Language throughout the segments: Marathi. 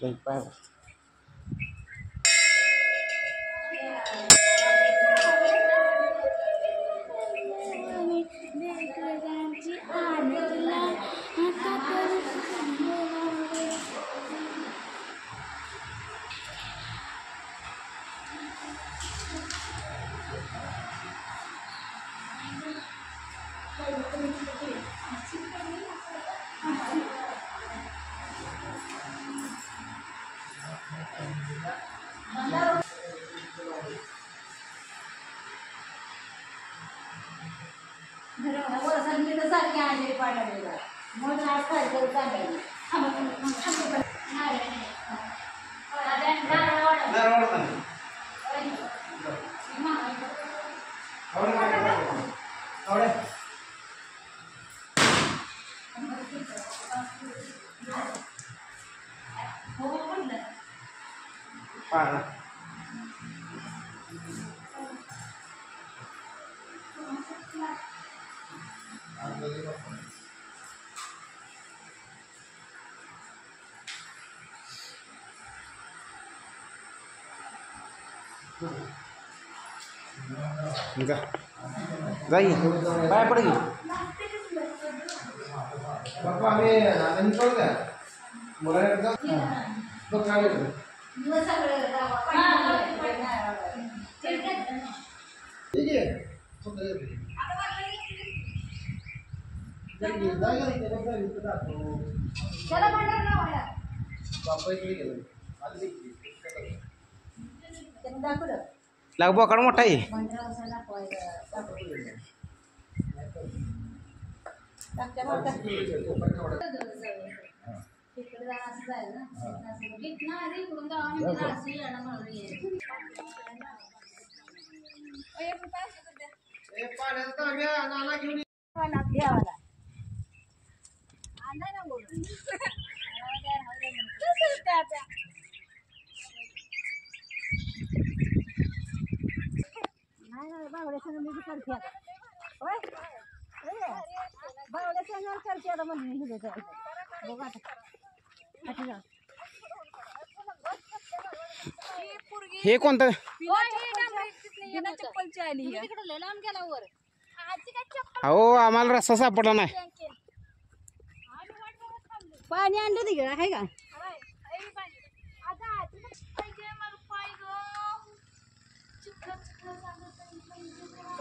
पाय जाइए पाय पड़ेगी बापा हमें निकल गया बोला तो क्या ठीक है चला बापा इकडे गेलो लाग बोकाड मोठा आहे हे कोणतं हो आम्हाला रस्ता सापडला नाही पाणी आणलं तिकडे आहे का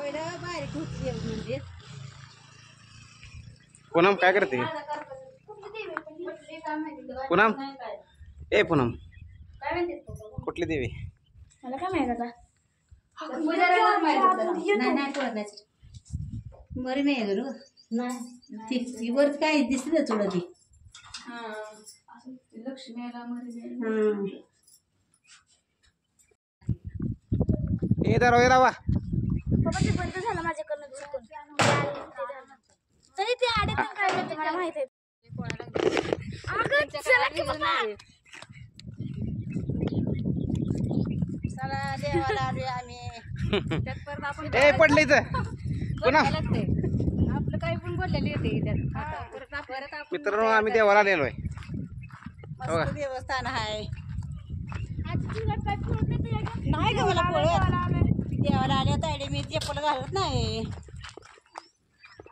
म्हणजे पूनम काय करते पूनम ए पूनम कुठली देवी मला काय माहित आता बरी नाही रू नाही वर काय दिसत थोडं ती लक्ष्मीला मरी ए दरवाजा लावा ते बंद झालं माझ्याकडनं चुकून तरी ते आडे पण काय म्हणते मला माहित आहे चला देवाला आलोय आम्ही त्यात परत आपण ए पडले इथं पुन्हा आपलं काही पण बोललेली येते त्यात परत मित्रांनो आम्ही देवाला आलेलो आहे मस्त देवस्थान आहे नाही ग मला पळत देवाला आल्या तायडे मी चप्पल घालत नाही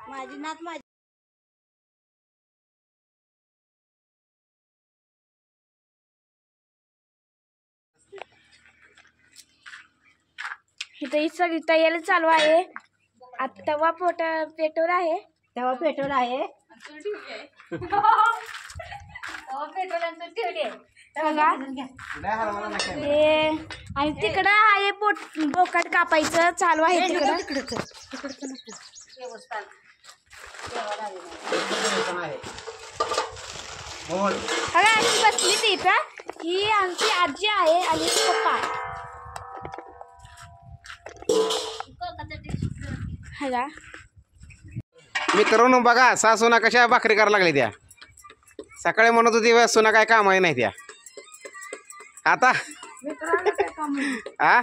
माझी नात माझी इथे सगळी तयारी चालू आहे आता तवा पेटवल आहे तेव्हा पेट्रोल आहे आणि तिकडं आहे बोकाट कापायचं चालू आहे तिकडं आम्ही बसली तिथं ही आमची आजी आहे आणि पप्पा हला मित्रांनो बघा सासूना कशा भाकरी करायला लागली त्या सकाळी म्हणत होती सुना काय काम आहे नाही त्या आता हा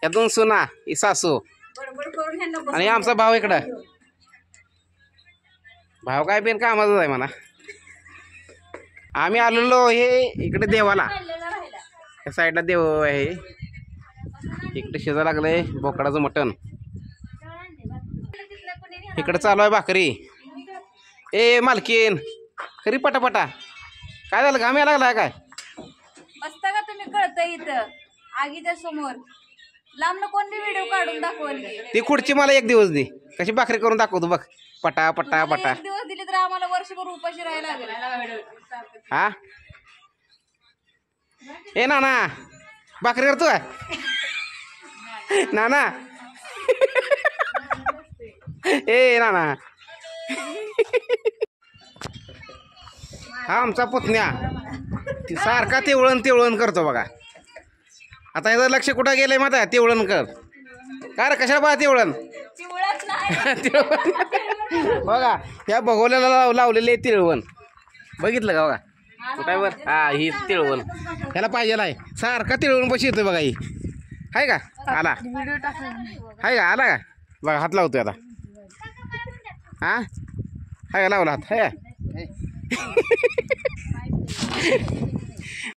यातून सुना ही सासू आणि आमचा भाऊ इकडं भाऊ काय बिन कामाचाच आहे म्हणा आम्ही आलेलो हे इकडे देवाला, या साईडला देव आहे, इकडे शिजा लागलंय बोकडाचं मटण, इकडे चालू आहे भाकरी. ए मालकीन खरी पटापटा, काय झालं घाम यायला लागलाय काय? बसता का तुम्ही? कळतंय इथं आगीच्या समोर लांब कोण बी व्हिडिओ काढून दाखवली. ती खुर्ची मला एक दिवस दे, कशी भाकरी करून दाखवतो बघ, पटा पटा पटा. एक दिवस दिले तर आम्हाला वर्षभर उपाशी राहायला लागेल. हा ए नाना भाकरी करतोय नाना ए नाना. हा आमचा पुतण्या ती सारखा तेवळण करतो बघा. आता ह्याचं लक्ष कुठं गेलंय माता? तेवळण कर का रे, कशाला बघा तेवळण बघा ह्या भगवल्याला लावलेले तिळवण बघितलं का बघा कुठं वर? हा ही तिळवण ह्याला पाहिजेला आहे, सारखा तिळवण बशी येतोय बघा. ही आहे का? आला आहे का? आला का? बघा हात लावतोय आता. हा आहे का? लावला हात आहे.